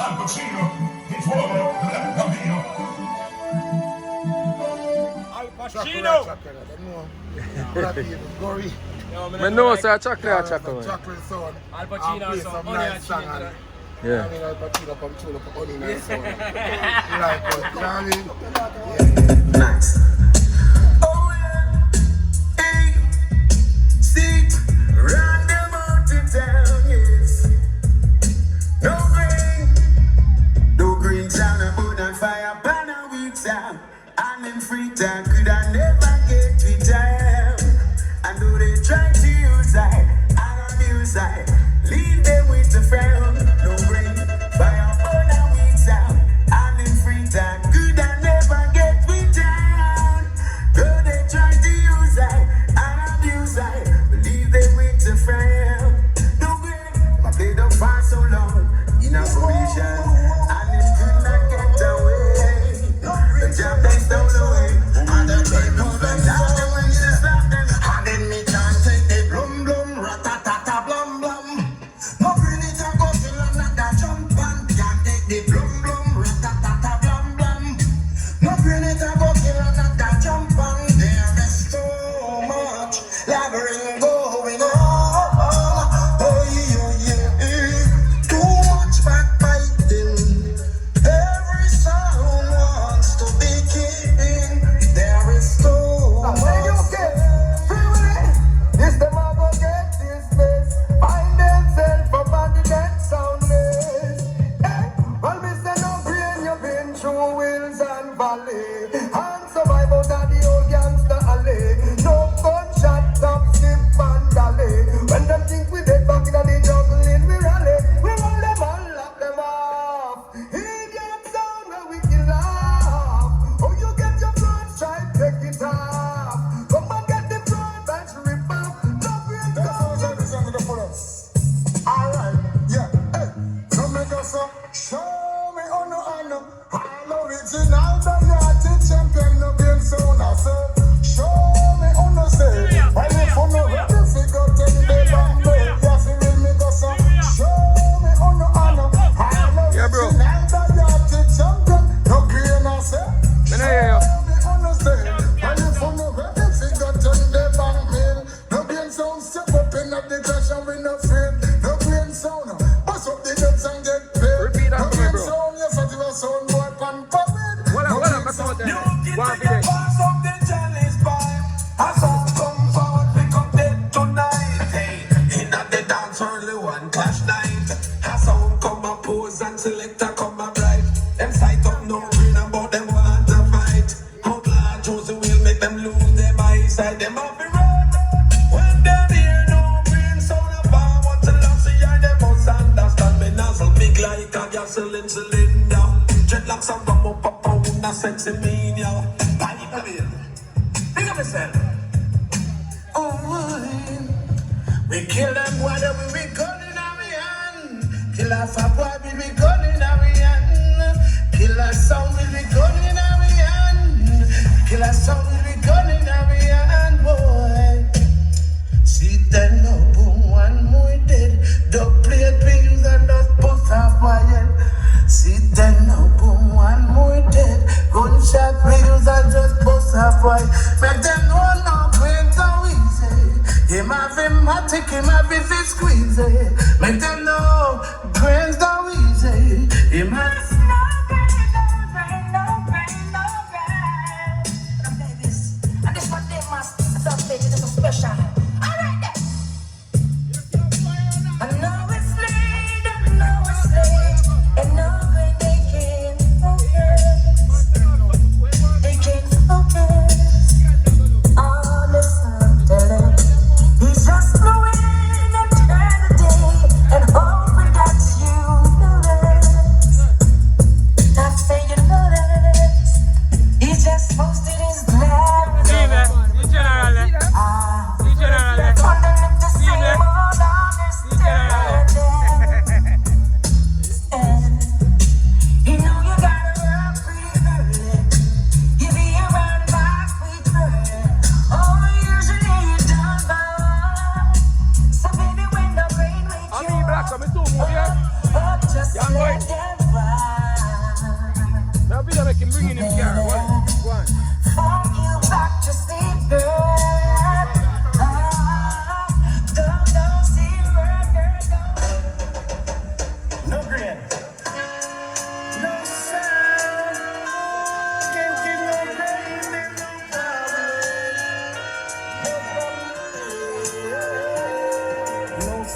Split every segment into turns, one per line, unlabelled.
Al Pacino.
I know, sir, chocolate.
Chocolate son.
Al Pacino son.
Nice song.
Yeah.
I mean, Al Pacino come through the honey nice song. You like it, you know what I mean?
Nice. Oh yeah. Hey. See. Run them out to town, yes. No green town, I put on fire, pan a week town. And in free time, could I never get to time? I know they try to use I abuse I. Leave them with the frown. No rain, fire, pan a week town. And in free time, could I never get to time? Though they try to use I abuse I. Leave them with the frown. No rain, but they don't pass so long. In a position, and it could not get away. The job they stole away, and the people went down the way to stop them. And then me can't take the blum blum, ratatata blum blum. No really to go to another jump and can't take the blum blum, ratatata blum blum. No really to go to another jump and there is so much labyrinth going on. Oh yeah. Too much backbiting. Every sound wants to be king. There is so much. This them a go get this place. Find themselves up on the net soundless. Well, me say no brain, you been through hills and valley. And survive out of the old gangster alley. No gunshot, top, skip and dolly. When them think we dead back in the jungle in we rally. We run them all, lock them off. Idiot sound where we kill off. Oh, you get your blood stripe, take it off. Come and get the blood that's rip off. No brain, go. Alright, yeah, hey. So make us up, show me on no honor. I'm original, the yachty champion, no game sound. I say, show me on no say. When you for no rebel figure, tell me bamboo. Yes, you will make us up, show me on no honor. I'm original, the yachty champion, no green, I say. Show me on no say. When you for no rebel figure, tell me bamboo. No game sound, step up in up the crash and we no afraid. No green sound, bust up the nuts and get paid.
Repeat that
no
for me,
green
bro.
sound, yes, I do a sound boy pan parade.
What up,
No
let's go there.
you
One
get
minute.
a pass of the chalice bar. A song come forward, pick up dead tonight. Hey, in at the dance early one clash night. A sound come a pose and selector come a bright. Them sight up no green about them want to fight. How glad Josie will make them lose them eyesight. Them off the road. When them hear no green sound of bar, what to love see I them must understand. Me nozzle big like a gasoline cylinder. Dreadlocks and rum up a pound a sexy media. Pipe a bill. Pick up yourself. Oh, we kill them boy that we gun in our hand. Kill us a boy we gun in our hand. Kill us sound we gun in our hand. Kill us sound we gun in our hand, boy. See then no boom one more dead. Dog plate pills and dust bust off my head. See then no boom one more dead. Gunshot pills and just bust off my head. Make them know no brains so easy. Him have him matic, him have his squeezy. Make them know brains so easy. Him have
Special. Alright then. I know it's late, and no way they can't focus. They can't focus on the something. He's just blowing eternity and hoping that you know this. Not say you know this. He just posted his marriage.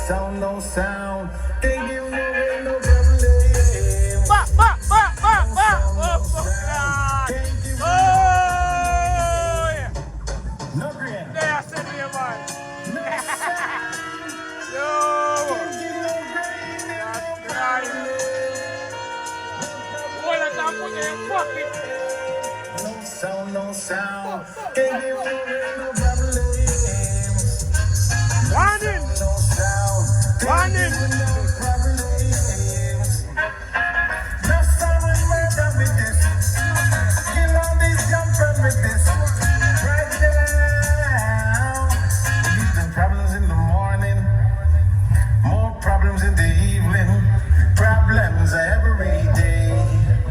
sound, no sound. Can't give no rain, no problem.
Ba, ba, ba, ba, ba. Oh, yeah.
No green.
There, I said to you, man. Yo. That's right. All the time put in your pocket.
No sound, no sound. Can't give no rain, no problem.
Warning.
No sound.
Warning.
No problem. No sound and murder with this. Kill all these jumpers with this. Right down. Different problems in the morning. More problems in the evening. Problems every day.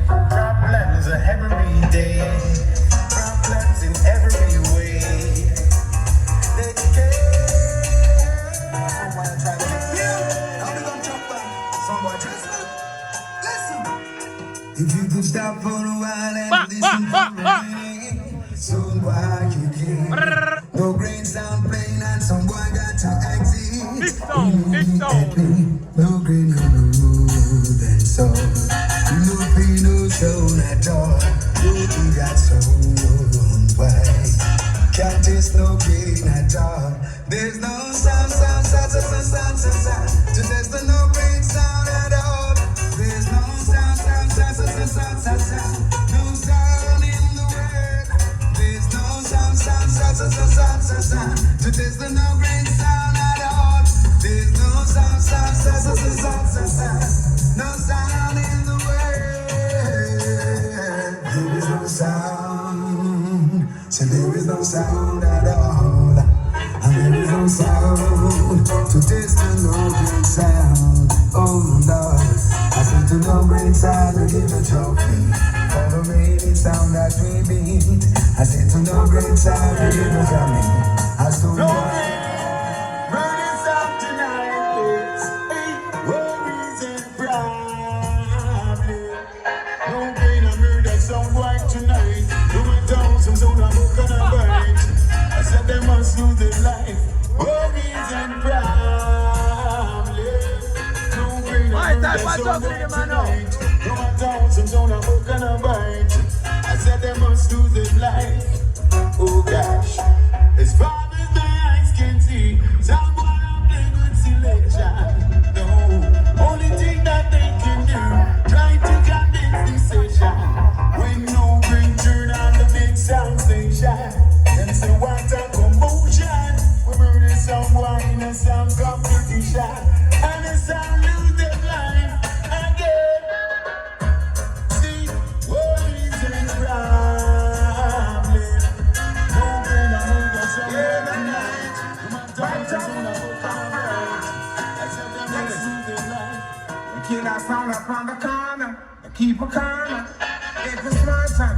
Problems every day. Problems in every way. They care. Someone try to get you. Now we gonna jump back. Someone try to listen. If you could stop for a while and listen for me, soon why you can. No great sound playing and someone got to exit.
Big sound, big sound.
No green, no mood and soul. No pain, no sound at all. You got sound, no why. Can't taste no pain at all. There's no sound. To taste the no green sound at all. There's no sound. No sound in the world. There's no sound. To taste the no green sound at all. There's no sound. No sound in the world. There is no sound. So there is no sound at all. And there is no sound to taste the no great sound. Oh Lord, I said to no great sound to give a trophy for the rainy sound that we beat. I said to no great sound to give a family. I stood burning sound tonight, please. Worries and problems. No pain or murder sound white tonight. Do it down some sound I'm gonna bite. I said they must lose their life. Worries and problems. No pain or murder sound white tonight. Do it down some sound I'm gonna bite. I said they must lose their life. Oh gosh, as far as my eyes can see, someone up play good selection. No, only thing that they can do, try to convince the session. When no green turn on the big sound station, them say what a commotion. We murder someone in a sound competition, and the sound lose their life again. See, worries and problems. No green or murder someone tonight. Kill that sound up on the corner, keep a corner, get the smarter.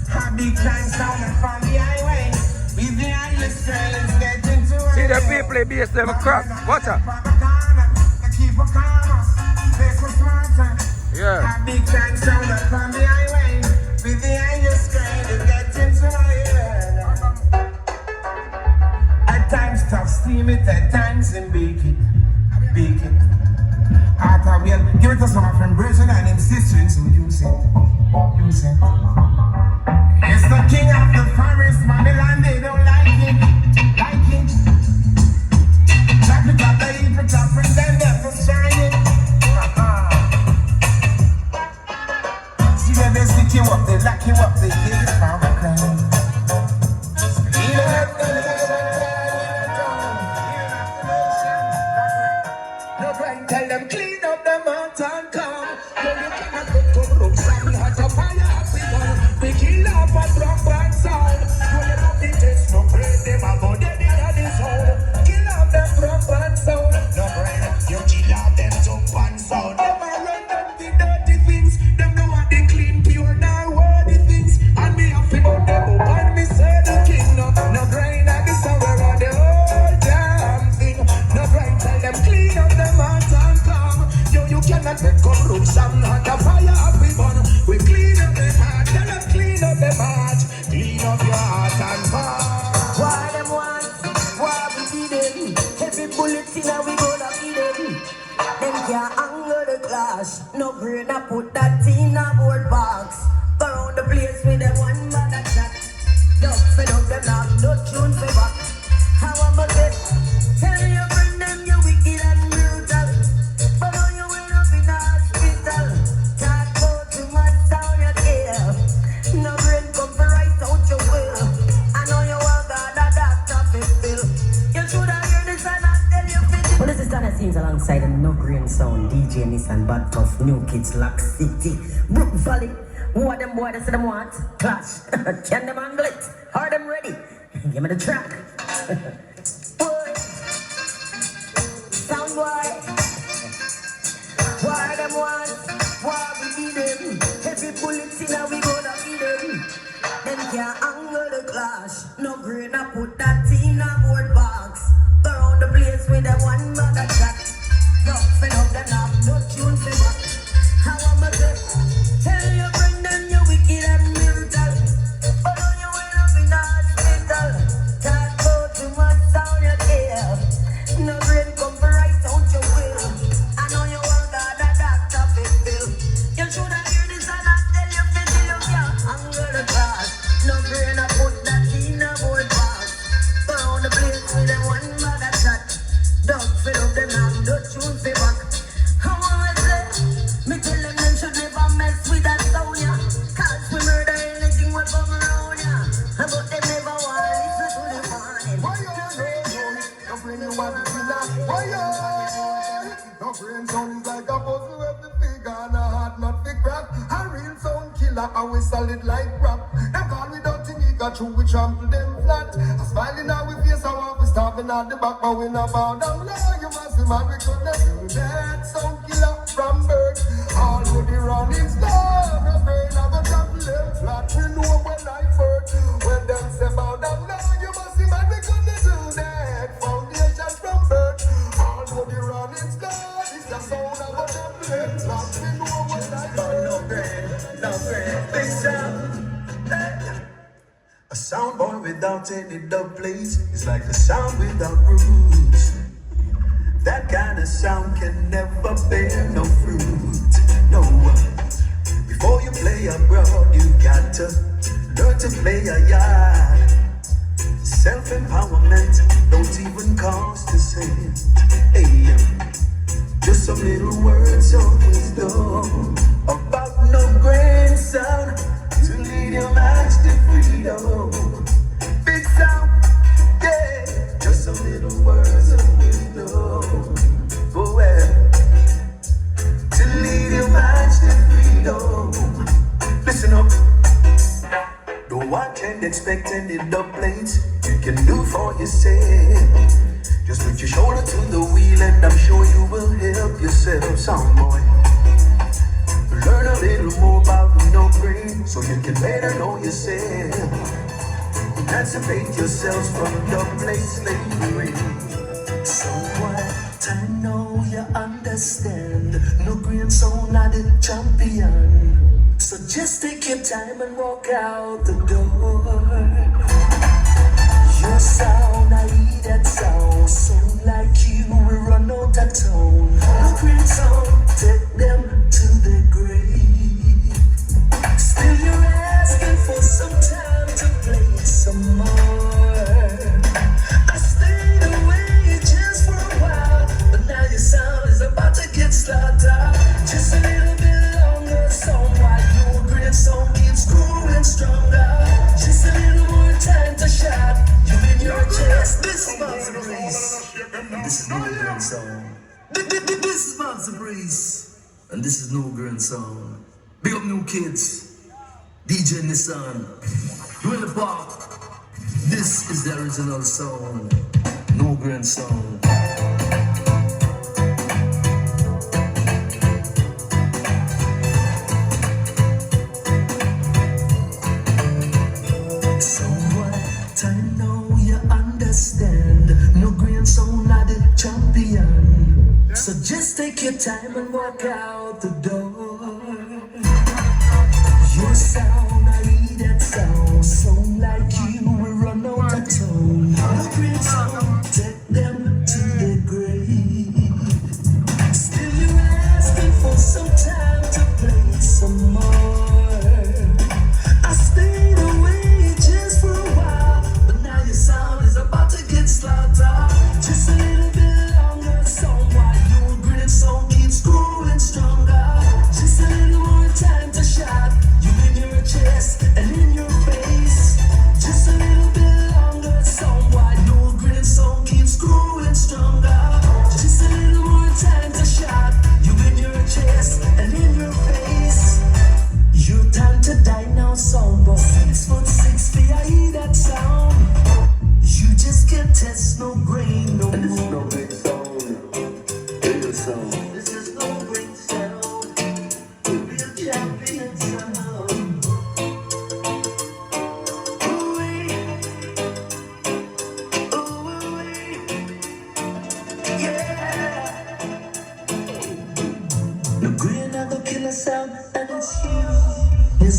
Have big time sound up on the highway, with the eyeless trailers getting to
See the people play bass, them crap. Watch out.
keep a corner, get the smarter.
Yeah.
Have big time sound up on the highway, with the eyeless trailers getting to At times tough, steam it, at times and bake it. Heart of wheel, give it to some of them brethren and them sisters, so use it. It's the king of the forest, Babylon, they don't like it. Chop it up, they eat it up, and then they're just trying it. See when they stick you up, they lock you up, they give it for a crime. Tell them clean up the mountain, come. No, you cannot put corruption, hot a fire, people. We kill off a drum band sound. No, you don't need this, no brain, them a go dead in this hole. Kill off them drum band sound. No brain, you kill off them drum band sound. Them a run them the dirty things. Them know what they clean, pure, now worthy things. And me have to put them up and me say the king. No brain, I guess somewhere on the whole damn thing. No brain, tell them clean up the mountain. You cannot take corruption, hot a fire up we burn. We clean up the heart, tell us clean up the heart. Clean up your heart and heart.
Why them want? Why we see them? Every bullet in we gonna feed clash. No brain, I put that in a board box. Go round the place with them one man a chat. Duck fed up them now, no tune for back. How am I get? Tell your friend them you wicked and brutal. But now you end up in a hospital. Can't go too much down your tail. No brain come for right out your will. I know you want God a doctor to fill. You should have heard this and I tell you fit. Well, this is Donna Scenes alongside the No Green Sound, DJ Nissan, Bad Tough, New Kids, Lock City, Brook Valley. Who are them boys that say them want? Clash. Can them angle it? Are them ready? Give me the track. Boy. Sound boy. Why them want? Why we need them? Every bullet in a we gonna eat them. Them can't angle the clash. No grain, I put that in a board box. Go round the place with them one mother chat. Duck fed up them up, no tune for back. How am I get? Tell your friend them you wicked and brutal. But now you end up in a hospital. Can't go too much down your tail. No brain come for right out your will. I know you want God a doctor to fill. You should have heard this and I tell you fit till you can't angle the class. No brain I put that in a board box. Go round the place with them one mother chat. Dog fed up them now, no tune for back. How am I say? Me tell them should never mess with that sound, yeah. Cause we murder anything we come around, yeah. But they never want to listen to the warning.
Why no brain you want to be like? Why no brain sound is like a puzzle with the figure and a heart not the crack. A real sound killer and we solid like rap. Them call we dirty nigga true we trample them flat. A smiling on we face and we starving at the back but we not bow down low. You must be mad we couldn't do that. Sound killer from birth. All with the running star. No brain I go trample them flat. We know when life hurt. When them say bow down low you must be mad we couldn't do that. Foundation from birth. All with the running star. It's the sound I go trample them flat. We know when life hurt.
No brain, big sound. A sound boy without any dub plates is like a sound without roots. That kind of sound can never bear no fruit. No. Before you play abroad, you got to learn to play a yard. Self-empowerment don't even cost a cent. Hey, just some little words of wisdom about no grain sound to lead your match to freedom. Big sound, yeah, just some little words of wisdom. Oh well, to lead your match to freedom. Listen up. No one can expect any dub plates you can do for yourself. Just put your shoulder to the wheel and I'm sure you will help yourself, sound boy. Learn a little more about no brain so you can better know yourself. Emancipate yourselves from dub plate slavery. So what? I know you understand. No green sound not the champion. So just take your time and walk out the door. Your sound, I hear that sound. Sound like you will run out of town. No green sound, take them to the grave. Still you're asking for some time to play some more. I stayed away just for a while, but now your sound is about to get slaughtered. Just a little bit longer, sound while your green sound keeps growing stronger. Just a little more time to shout. Your chest, this is Bounce the Breeze, and this is No Green Sound. This is Bounce the Breeze, and this is No Green Sound. Big up New Kids, DJ Nissan, you in the park. This is the original sound, No Green Sound. No green sound not the champion. So just take your time and walk out the door. Your sound, I hear that sound. Sound like you will run out of town. No green sound, take them to the grave. Still you're asking for some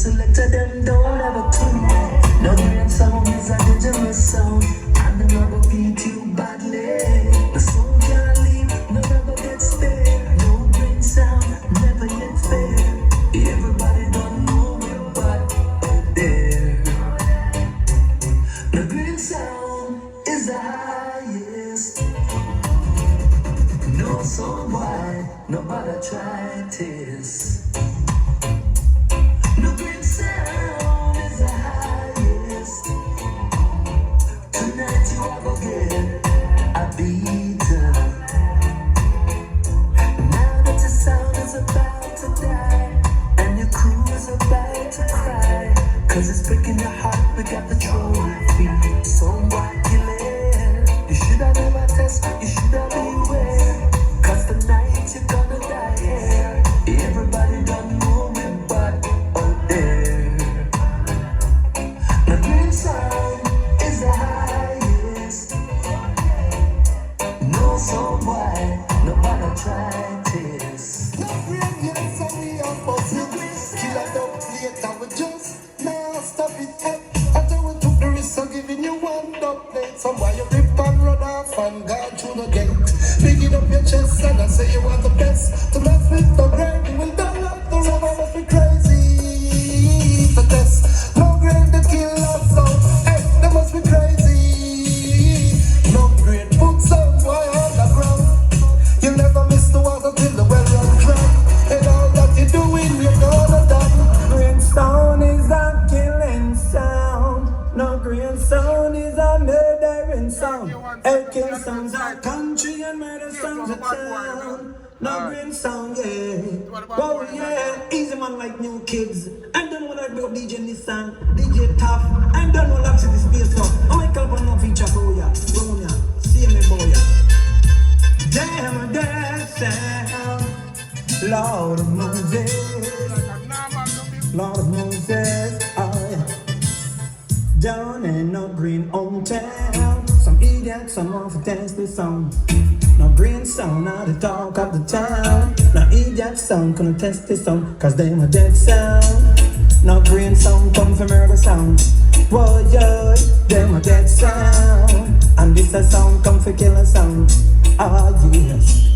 selector them don't have a clue. No green sound is a dangerous sound, and the number beat you badly. The sound can't leave, no rubber gets spared. No green sound, never yet fair. Everybody don't know we're bad out there. The green sound is the highest. No sound wide, nobody try this. No green sound is the highest. Tonight you are gonna get a beater. Now that the sound is about to die, and your crew is about to cry, 'cause it's breaking your heart, we got the trophy. So why kill it? You should have never test, you should have beware. 'Cause tonight you're gonna die here. Everybody done moving but out there. The green sound is the highest. No sound wide, nobody try this.
No green, yes, so we are possible. Killer don't later, we just now stop it up. After we took the risk of giving you one plate. Somewhere you rip and run off and go through the gate. Picking up your chest and I say you want the best. To mess with the brain, we will down up the rubber, must be crazy. The test, no grade to kill us, so hey, they must be crazy. No grade, put some boy on the ground. You'll never miss the water till the well run dry. And all that you're doing, you're gonna die.
Green sound is a killing sound. No green sound is a murdering sound. AK sounds are country and murder sounds a town. No green sound, yeah. Oh yeah, easy man like new kids. And don't know like about DJ Nissan, DJ Tough. And don't know like to the space so I make up on no feature for ya. Go ya, see me boy. Damn that sound. Lord of Moses, Lord of Moses, oh yeah. Down in no green hometown, some idiots, some off to test the sound. No green sound, now the talk of the town. No idiot sound, couldn't test the sound, 'cause they a dead sound. No green sound, come from murder sound. Whoa, yo, them a dead sound. And this a sound, come for killer sound. Ah, yes.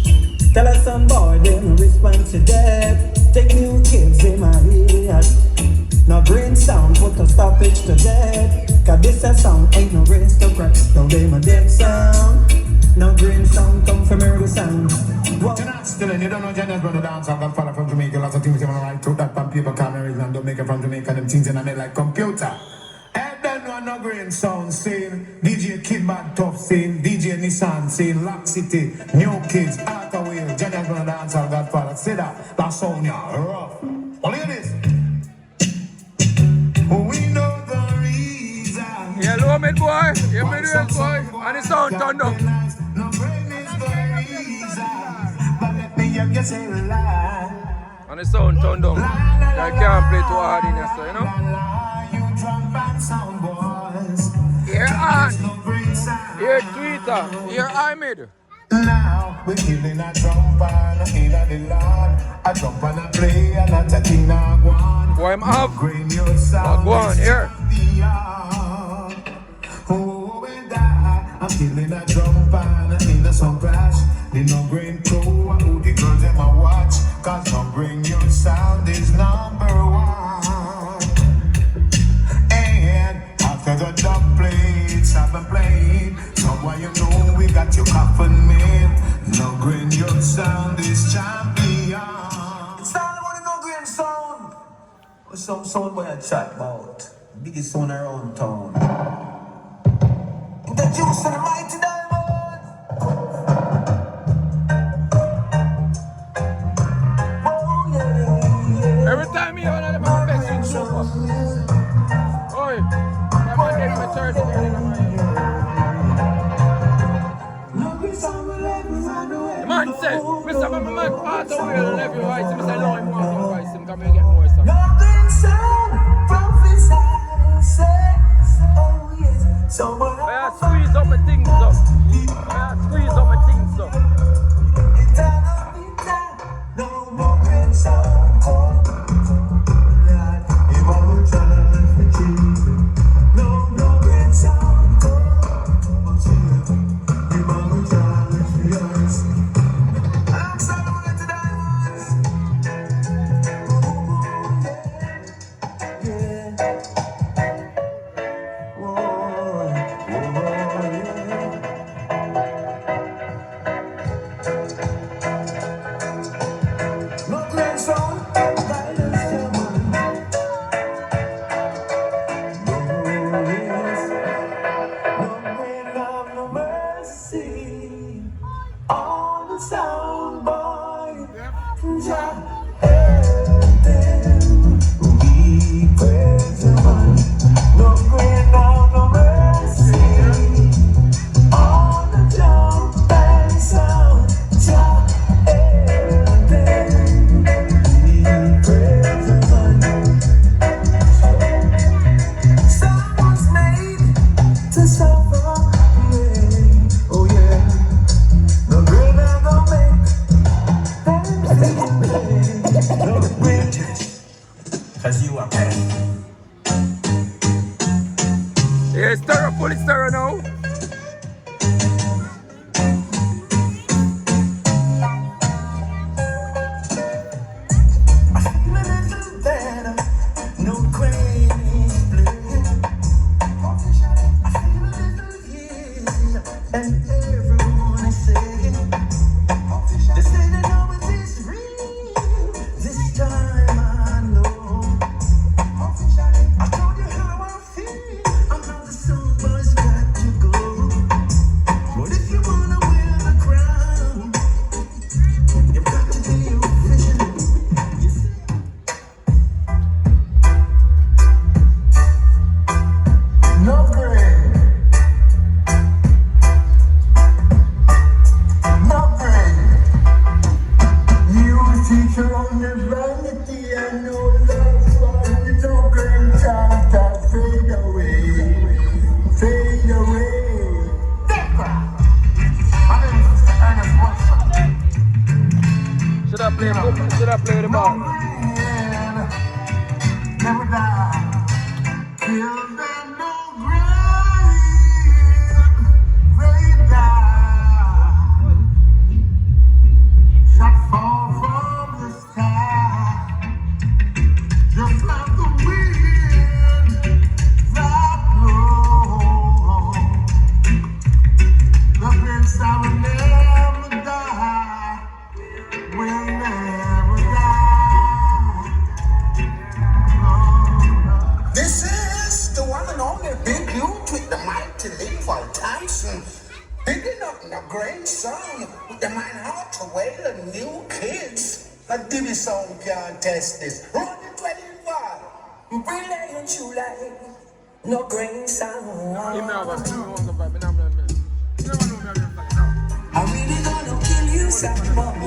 Tell us some boy, them respond to death. Take new kids in my head. No green sound, put a stoppage to death. 'Cause this a sound, ain't no race to crack. No them a dead sound. No green sound, come from murder sound. Whoa.
You're not still in, you don't know Jenna's brother dance. I've got father from Jamaica, lots of things you wanna write. Took that from paper, cameras, and don't make it from Jamaica. Them things in a made like computer. And then one no green sound scene. DJ Kid Bad Tough scene. DJ Nissan scene. Lock City. New Kids. Arthur Wheel. Jenna's brother dance. I've got father. See that? That's Sonia. Rough. Oh, look at this. We know the reason.
Yeah, low mid boy. Yeah, mid boy. And the sound turned up.
No brain is the reason. But let me have you say lie.
And the sound turned down. I can't play too hard in here, so, you know?
You drunk and sound boys.
Here on. Here Twitter. Here I made.
Now we're killing a jump and in a the land. A jump and a play and a taking a one.
Boy, I'm up.
Grain your sound.
Go on, here.
Oh, when I'm killing a jump and in a sun crash. They no grain pro, who the girls them a watch. 'Cause no bring your sound is number one. And after the dub plates have been played, somewhere you know we got your coffin made. No grain your sound is champion. It's all about the no grain sound. Some sound where I chat about. Biggest sound around town. The juice and the mighty diamond. Oh yeah.
Every time you want to my best in super. Oi, I'm on get my 30 there in my The man said, Mr. Man, Arthur will love you right. He said, no, I'm going to voice him. Come here, get more stuff.
No green sound, prophesy, say, oh yes. So what
I squeeze up my things up. I squeeze up my things up.
no more green sound.
on the sound boy. Jah, we praise the man. No grain, no mercy. On the jump and sound. Jah, we praise the man. Someone's made to suffer. Oh yeah. No grain, no make. No bridges. Cause you are paid.
Yeah, stir up, fully stir now.
No grain split. And everyone is saying, they say they know it is real. This time I know. I told you how I feel. I'm how the sun boys got to go. But if you wanna wear the crown, you've got to be official. You see? No grain. No grain. You teacher on the vanity and no love for you. No grain time to fade away. Fade away. My name is Ernest Watson.
Should I play with the ball?
Never die. Till then, no grain, they die. Shot fall from the sky, just like the wind that blows. The prince that will never die, will never die. This is the one and only Big Youth with the mighty Levi Tyson. Picking up the great song with the man how to wait the new kids. A Divi song can't test this. Run the 25. Brilliant July. No grain sound. I'm really gonna kill you, someone.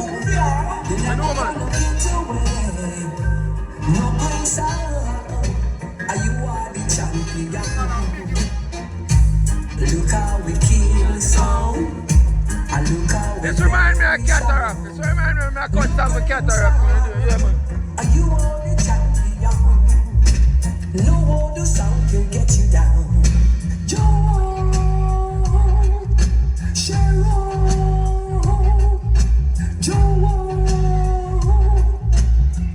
You're never gonna get away. No grain sound. Are you are the champion? Look how we kill sound. And look how we
This reminds me of cataract. This reminds me of my contact with cataract. Yeah, man.
Are you are the champion? No other sound can get you down. Joe, Cheryl, Joe,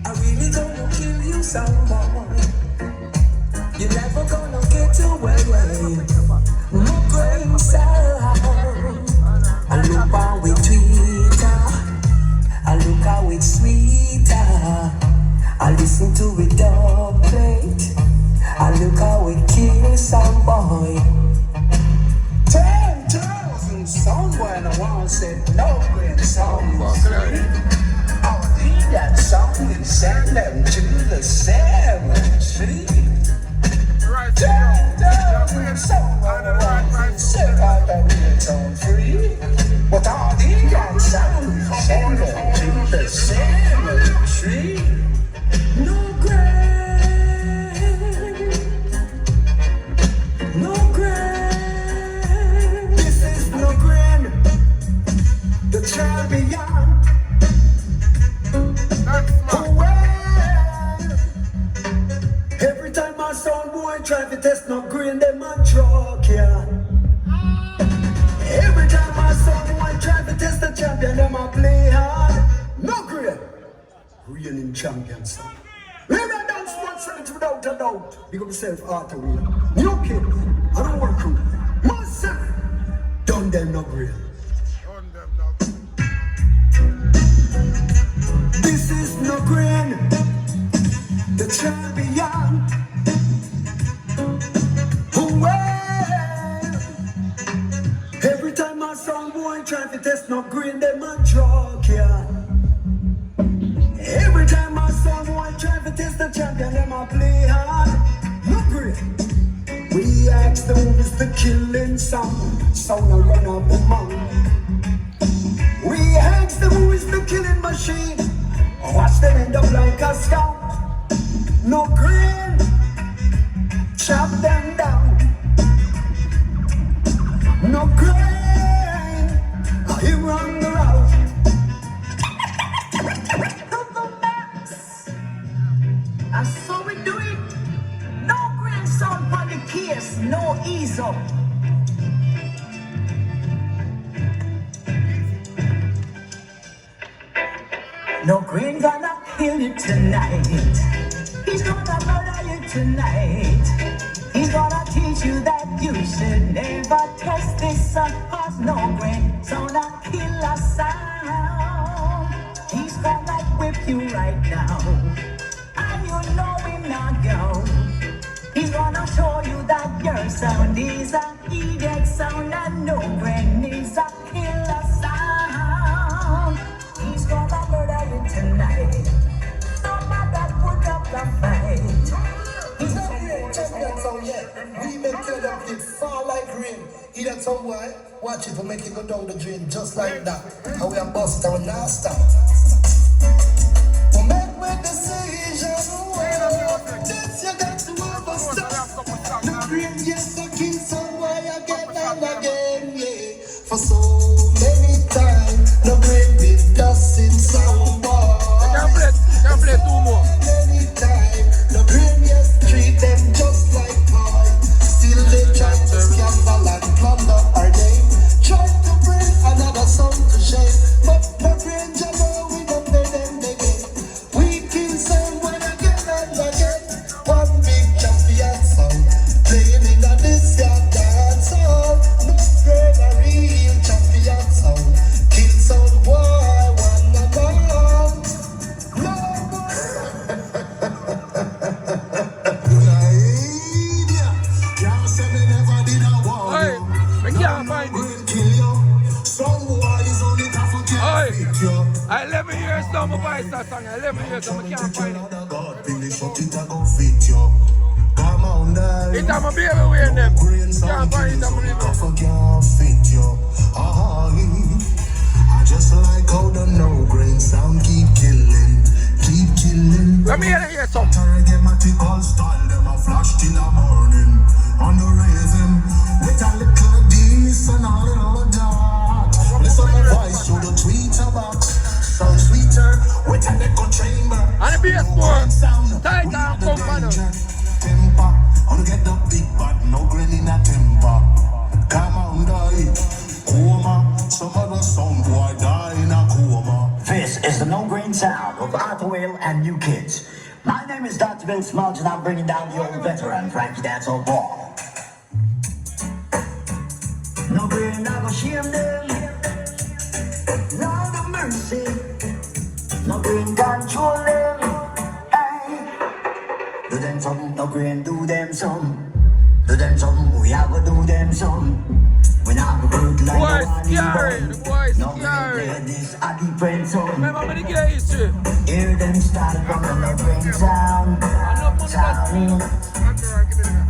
I'm really gonna kill you, someone. You're never gonna get away. No grain sound. I look how we Twitter. I look how it's sweeter. I listen to it dub plate. I look how we kill some boy. 10,000 somewhere in the world said no grain sound. I'll leave that song and send them to the cemetery. 10,000 somewhere in the world said I thought we were tone free. But all the sound send them to the cemetery. No grain, no grain. This is no grain. The champion. Well, every time my son boy try to test no grain, them man truck yeah. Every time my son boy try to test the champion, them a play hard. No grain. Reigning champion, son. Live and dance one without a doubt. Big up yourself, Arthur Wheeler. New kids, I don't work crew. Massive. Done them no grain. This is no grain. The champion. Well, every time my son boy try
try to test no green, them a drug, yeah. Every time I saw one try to test the champion, them a play hard. No green. We ask them who is the killing sound, sound a run up the mountain. We ask them who is the killing machine, watch them end up like a scout. No green, chop them down. No green, him run the route.
And so we do it. No grand sound for the case, no ease up. No green gonna kill you tonight. He's gonna murder you tonight. He's gonna teach you that you should never test this on us. No green, so not kill a sound. He's gonna whip you right now. And you know him not go. He's gonna show you that your sound is an idiot sound and no brain is a killer sound. He's gonna murder you tonight. No matter put up the fight.
He's not real, just that sound yet. We make kill them kids fall like rain. Hear that sound boy? Watch it, we make it go down the drain just like that. And we are bust and we not stop. We make my decision. This you got to overstop. The green, yes, the king, so why again and again, yeah. For so many times, the green did dust in some boy.
Can't play two more.
Many times, the green, yes, treat them just like toy. Still they try to scandal and plunder our name. Try to bring another song to shame. But the green, you know, we don't play them again. We kill some when again and again. One big champion song, playing in a this year dance hall. No great a real champion song. Kill some boy, one and all. No boy. Can't say me never did a war.
Hey, we can't find it.
We'll kill you. Some boy is only tough for
Hey,
can't fit you.
I 11 years now, my voice that song. 11 years now, I can't find it. It's time a baby wearing them. Can't find it, I'm leaving.
I just like how the no grain sound keep killing.
Let me hear something.
Mathematical style, them a flash till the morning. On the rhythm, with a little this and a little that. Listen my voice through the tweeter box. Sound sweeter, with a little chamber.
And the bass boy, tight and company.
Temper, on get the big bad, no grain in a temper. Come on, die. Coma, some other sound boy die in a coma.
This is the No Green Sound of Arthur Whale and New Kids. My name is Dr. Bill Smudge and I'm bringing down the old veteran, Frankie Dancehall Ball. No green, I go shame them. Lord of mercy. No green, control them. Hey. Do them something, no green, do them some. Do them something, we have to do them some. We not good like
Boy,
the one
scary,
in
the boy
No green,
scary.
play this, I keep praying some.
Remember me the gay history.
Hear them start from the No Green Sound. Sound.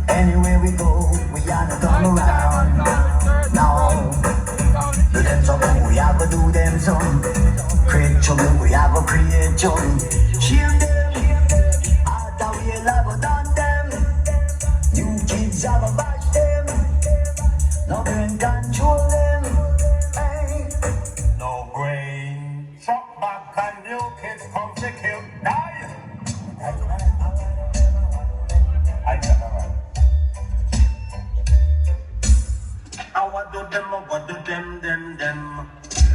Anywhere we go, we are not come around. No, do them something, we have to do them some. Create trouble, we have to create trouble. Shield them, after we have done them. New kids have a bash them. No green control them. Hey.
No grain, chop back and new kids come to kill. Die! I what do them, what do them.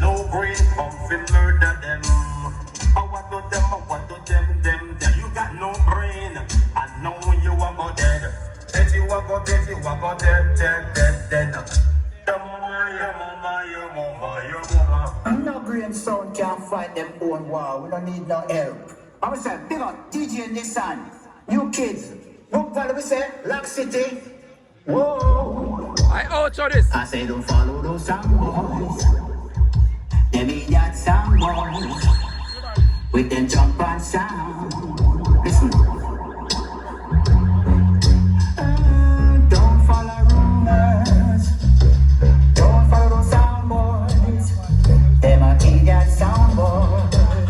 No grain come to murder them. I what do them, them. You got no brain, and know you are go dead. Bet you are go dead, dead. Your mama.
No green sound can't fight them own war. We don't need no help. I was saying, big up DJ Nissan, New Kids, Brook Valley, we say, Lock City. Whoa.
I outro this.
I say don't follow those sound boys.
sound boys with them jump and sound. Listen. Don't follow rumors. Don't follow those sound boys. Them a idiot sound boys.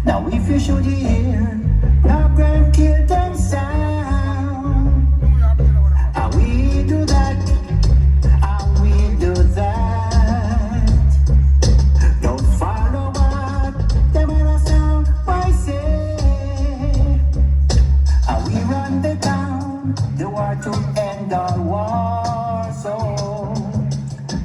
Now if you should hear, now grand kill them sound. And we do that. And we do that. Don't follow what them other sound boys say. And we run the town. The war to end all war. So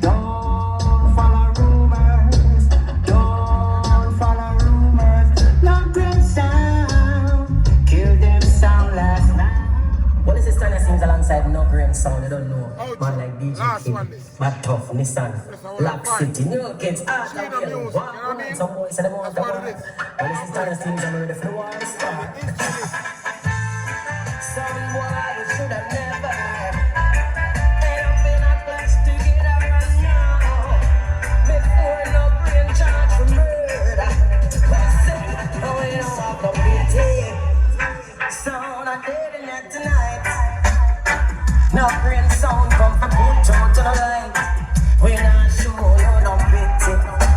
don't follow rumors. Don't follow rumors. Love great sound. Kill them sound last night.
Well, this is Tanya sings alongside No Grain Sound, you don't know.
Out.
Man like DJ
Last
Kid,
one this.
Bad Tough, Nissan,
all
Black
fine.
City, New Kids, Art,
Chino
and
music, you know what I mean?
Some boys say they want the
That's what
war.
it is.
Well, this is Tanya sings, I'm ready for the war to start. Some boy we should have never end up in a class together right now. Before no brain charge for murder. Listen, oh, we don't have no pity. Sound I did in it tonight. No brain sound come from put out to the light. We not show you no pity.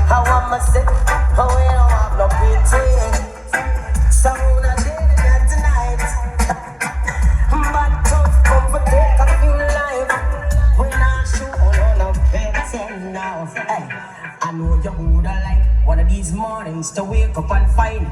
How am I say? Oh, we don't have no pity. Sound I did in it tonight. But tough come for take a few life. We not show you no pity now. Hey, I know you woulda like one of these mornings to wake up and find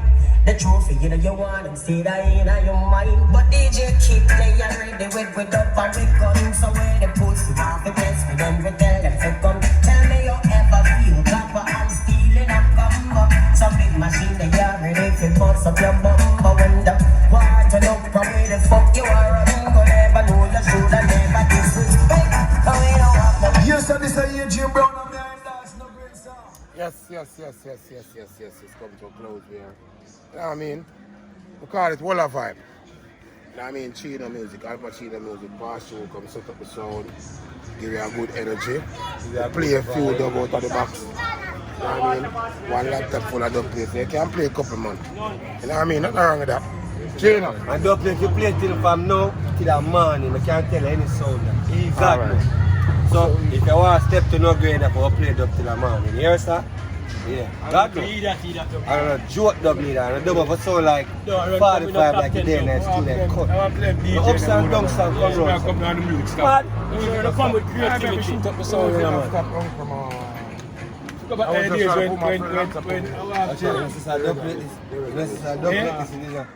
the trophy you want and stay there in your mind. But DJ keep they ready with up and we gun. So when they pussy off the best for them, we tell them to come. Tell me you ever feel copper and stealing a combo. Some big machine they are ready to bust up your bumper. When the water up from where the fuck you are, you go never know you shoulda never disrespect. So we don't have no.
Yes, and this is AJ Brown and behind us, No Grain Sound.
Yes. It's come to a close here. You know what I mean? We call it Walla Vibe. You know what I mean? Chino music, ALPACHINOMUSIC, pass through, come set up the sound, give you a good energy. Play a few dub out of the box. You know what I mean? One laptop full of dub plays. You can play a couple months. You know what I mean? Nothing wrong with that. Chino.
And dub play, if you play till from now till the morning, I can't tell any sound. Exactly.
Alright.
So if you want to step to No Grain, I will play dub till the morning. You hear, sir? Yeah. God no. I don't know, joke dub neither. And the dub of a sound like 45 like a day in the student cut. The ups and downs and come round.
Come down the music.
What?
You come with creativity. Shoot up the sound, you know, man. About the ideas when
This is a dub plate this. This is a dub plate this.